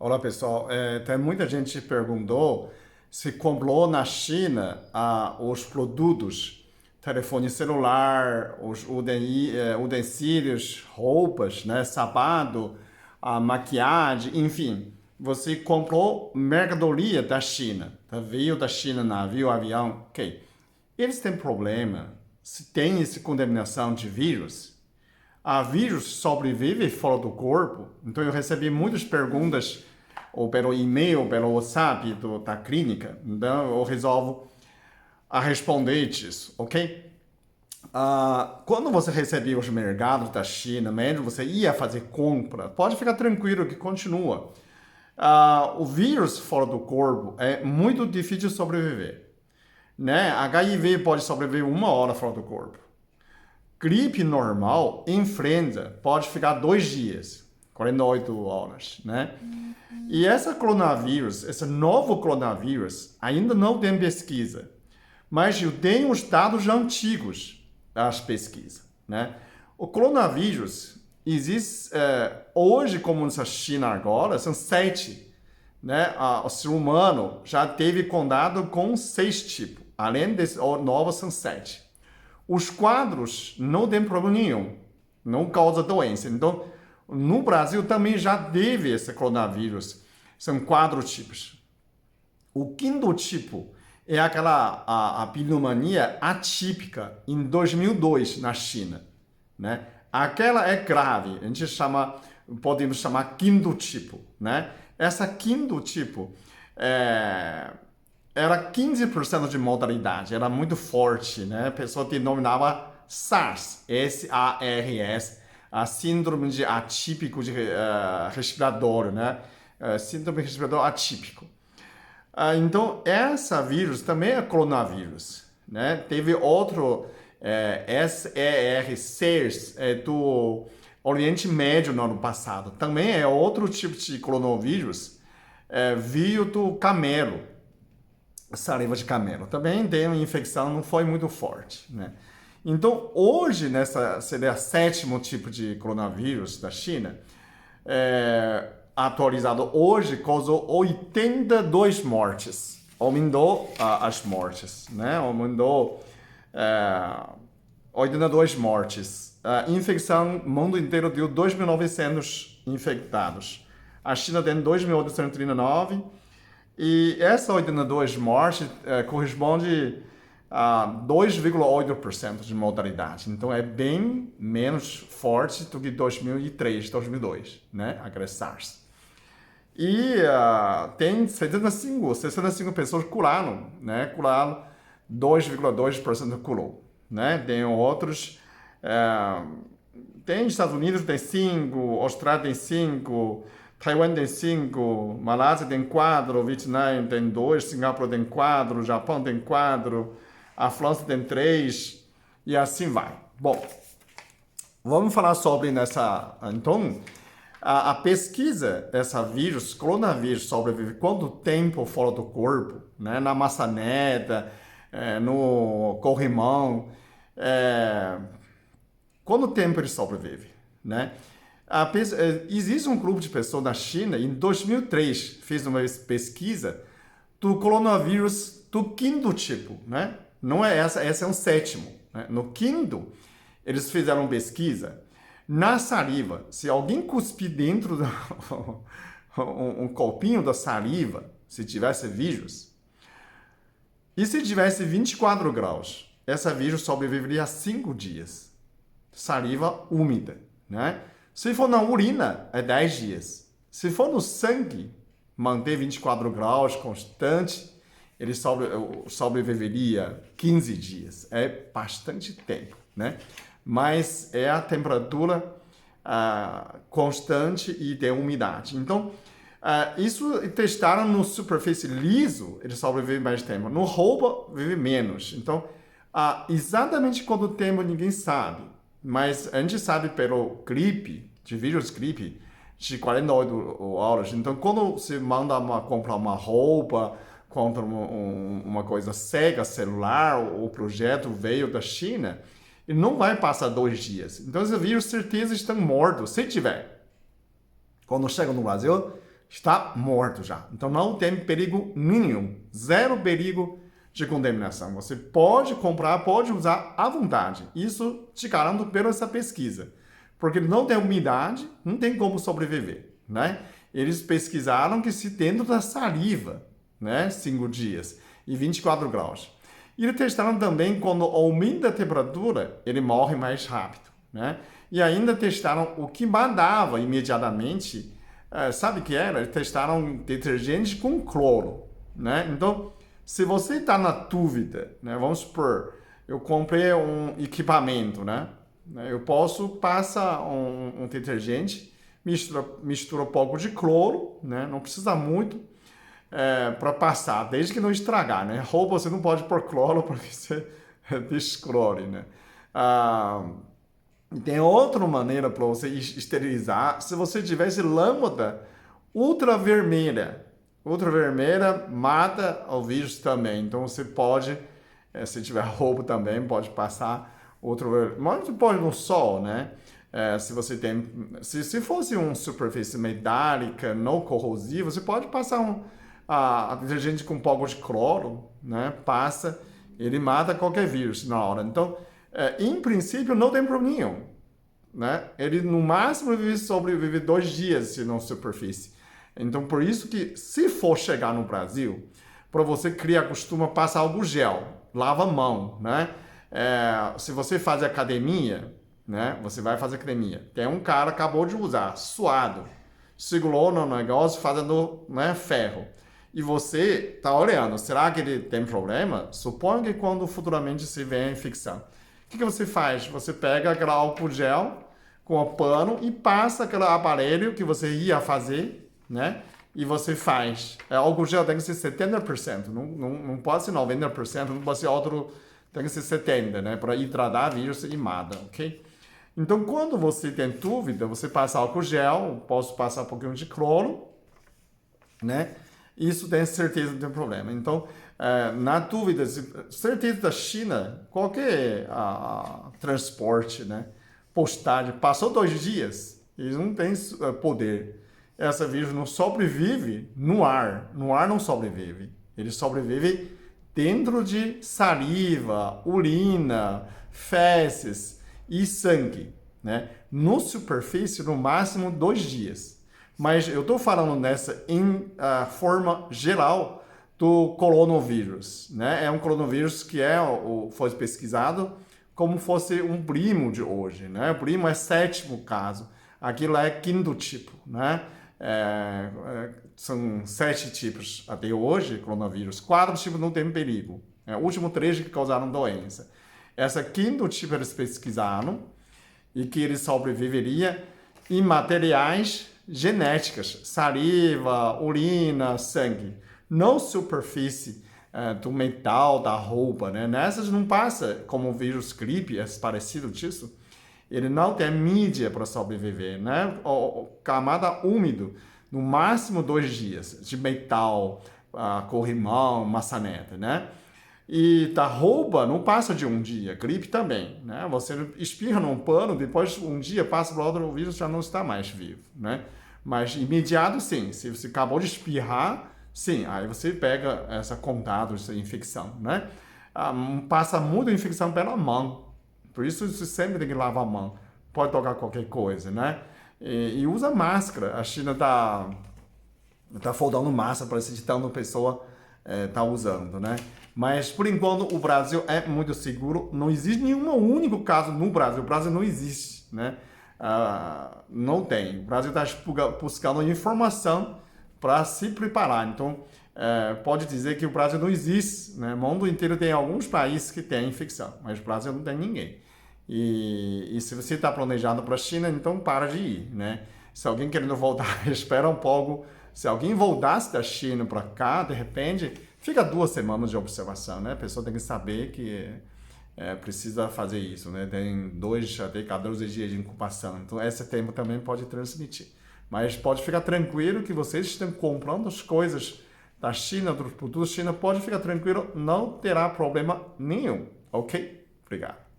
Olá pessoal, tem muita gente que perguntou se comprou na China os produtos, telefone celular, os utensílios, roupas, né, sapato, a maquiagem, enfim. Você comprou mercadoria da China, tá? Veio da China, navio, avião, ok. Eles têm problema, se tem essa contaminação de vírus, a vírus sobrevive fora do corpo. Então eu recebi muitas perguntas ou pelo e-mail, pelo WhatsApp da clínica. Então eu resolvo a responder isso, ok? Quando você receber os mercados da China, mesmo você ia fazer compra, pode ficar tranquilo que continua. O vírus fora do corpo é muito difícil de sobreviver, né? HIV pode sobreviver 1 hora fora do corpo. Gripe normal, influenza, pode ficar 2 dias, 48 horas, né? E esse novo coronavírus, ainda não tem pesquisa, mas eu tenho os dados antigos das pesquisas, né? O coronavírus existe hoje, como na China agora, são 7, né? O ser humano já teve contato com 6 tipos, além desse novo são 7. Os quadros não tem problema nenhum, não causa doença. Então, no Brasil também já teve esse coronavírus. São 4 tipos. O quinto tipo é a pneumonia atípica em 2002 na China, né? Aquela é grave, a gente podemos chamar quinto tipo, né? Essa quinto tipo era 15% de mortalidade, era muito forte, né? A pessoa denominava SARS, S-A-R-S, a síndrome de atípico de respiratório, né? Síndrome respiratório atípico. Então, essa vírus também é coronavírus, né? Teve outro SARS do Oriente Médio no ano passado. Também é outro tipo de coronavírus, veio do camelo, saliva de camelo. Também tem uma infecção, não foi muito forte, né? Então, hoje, seria o 7º tipo de coronavírus da China, atualizado hoje, causou 82 mortes. Aumentou as mortes, né? Aumentou 82 mortes. A infecção, o mundo inteiro deu 2.900 infectados. A China tem 2.839 e essa 82 mortes corresponde a 2,8% de mortalidade. Então é bem menos forte do que 2003, 2002, né? A SARS. E tem 65 pessoas curaram, né? Curaram 2,2% curou, né? Tem outros, tem Estados Unidos tem 5, Austrália tem 5, Taiwan tem 5, Malásia tem 4, Vietnã tem 2, Singapura tem 4, Japão tem 4, a França tem 3 e assim vai. Bom, vamos falar sobre então, a pesquisa dessa vírus, coronavírus, sobrevive quanto tempo fora do corpo, né? Na maçaneta, no corrimão, quanto tempo ele sobrevive, né? Existe um grupo de pessoas na China, em 2003, fez uma pesquisa do coronavírus do quinto tipo, né? Não é essa é um 7º, né? No quinto, eles fizeram pesquisa na saliva. Se alguém cuspir dentro um copinho da saliva, se tivesse vírus, e se tivesse 24 graus, essa vírus sobreviveria a 5 dias. Saliva úmida, né? Se for na urina, é 10 dias. Se for no sangue, manter 24 graus constante, ele sobreviveria 15 dias. É bastante tempo, né? Mas é a temperatura constante e de umidade. Então, isso testaram no superfície liso, ele sobrevive mais tempo. No roupa, vive menos. Então, exatamente quanto tempo ninguém sabe. Mas a gente sabe pelo gripe, de vírus gripe, de 48 horas. Então, quando você manda comprar uma roupa, compra uma coisa cega, celular, o projeto veio da China, e não vai passar 2 dias. Então, esse vírus, certeza, estão mortos, se tiver. Quando chega no Brasil, está morto já. Então não tem perigo nenhum, zero perigo de contaminação. Você pode comprar, pode usar à vontade. Isso te garanto pela essa pesquisa. Porque não tem umidade, não tem como sobreviver, né? Eles pesquisaram que se dentro da saliva, né, 5 dias e 24 graus. E eles testaram também quando aumenta a temperatura, ele morre mais rápido, né? E ainda testaram o que mandava imediatamente, sabe o que era? Eles testaram detergente com cloro, né? Então, se você está na dúvida, né, vamos supor, eu comprei um equipamento, né? Eu posso passar um detergente, mistura um pouco de cloro, né? Não precisa muito para passar, desde que não estragar, né? Roupa você não pode pôr cloro porque você descolore, né? Tem outra maneira para você esterilizar. Se você tivesse lâmpada ultravermelha, ultravermelha mata o vírus também. Então você pode, se tiver roupa também, pode passar ultravermelha. Mas você pode no sol, né? Se você tem, se fosse uma superfície metálica, não corrosiva, você pode passar a detergente com um pouco de cloro, né? Passa, ele mata qualquer vírus na hora. Então, em princípio, não tem problema nenhum, né? Ele no máximo sobrevive 2 dias se não superfície. Então, por isso que se for chegar no Brasil, para você criar costume, passa álcool gel, lava a mão, né? Se você faz academia, né? Você vai fazer academia. Tem um cara que acabou de usar, suado, segurou no negócio fazendo, né, ferro. E você está olhando, será que ele tem problema? Suponha que quando futuramente se vê a infecção. O que você faz? Você pega aquele álcool gel com o pano e passa aquele aparelho que você ia fazer, né? E você faz. Álcool gel tem que ser 70%, não pode ser 90%, não pode ser outro, tem que ser 70%, né? Para hidratar vírus e nada, ok? Então, quando você tem dúvida, você passa álcool gel, posso passar um pouquinho de cloro, né? Isso tem certeza que não tem problema. Então, na dúvida, certeza da China, qualquer transporte, né, postagem, passou 2 dias, eles não têm poder. Essa vírus não sobrevive no ar. No ar não sobrevive. Ele sobrevive dentro de saliva, urina, fezes e sangue, né? No superfície, no máximo 2 dias. Mas eu estou falando nessa em forma geral do coronavírus, né? É um coronavírus que foi pesquisado como fosse um primo de hoje, né? O primo é 7º caso, aquilo é 5º tipo, né? São 7 tipos até hoje, coronavírus. 4 tipos não tem perigo. O último 3 que causaram doença. Essa 5º tipo eles pesquisaram e que ele sobreviveria em materiais genéticas, saliva, urina, sangue, não superfície do metal, da roupa, né? Nessas não passa como o vírus gripe, é parecido disso. Ele não tem mídia para sobreviver, né? Camada úmido, no máximo 2 dias, de metal, corrimão, maçaneta, né? E da roupa não passa de 1 dia, gripe também, né? Você espirra num pano, depois 1 dia passa para outro, o vírus já não está mais vivo, né? Mas imediato, sim. Se você acabou de espirrar, sim, aí você pega essa contato, essa infecção, né? Passa muita infecção pela mão, por isso você sempre tem que lavar a mão. Pode tocar qualquer coisa, né? E usa máscara. A China tá faltando máscara para esse tanto pessoa tá usando, né? Mas, por enquanto, o Brasil é muito seguro. Não existe nenhum único caso no Brasil. O Brasil não existe, né? Não tem. O Brasil está buscando informação para se preparar. Então, pode dizer que o Brasil não existe, né? O mundo inteiro tem alguns países que têm infecção, mas o Brasil não tem ninguém. E se você está planejado para a China, então para de ir, né? Se alguém querendo voltar, espera um pouco. Se alguém voltasse da China para cá, de repente, fica 2 semanas de observação, né? A pessoa tem que saber que precisa fazer isso, né? Tem 2 até 14 dias de incubação. Então, esse tempo também pode transmitir. Mas pode ficar tranquilo que vocês estão comprando as coisas da China, dos produtos da China, pode ficar tranquilo, não terá problema nenhum, ok? Obrigado.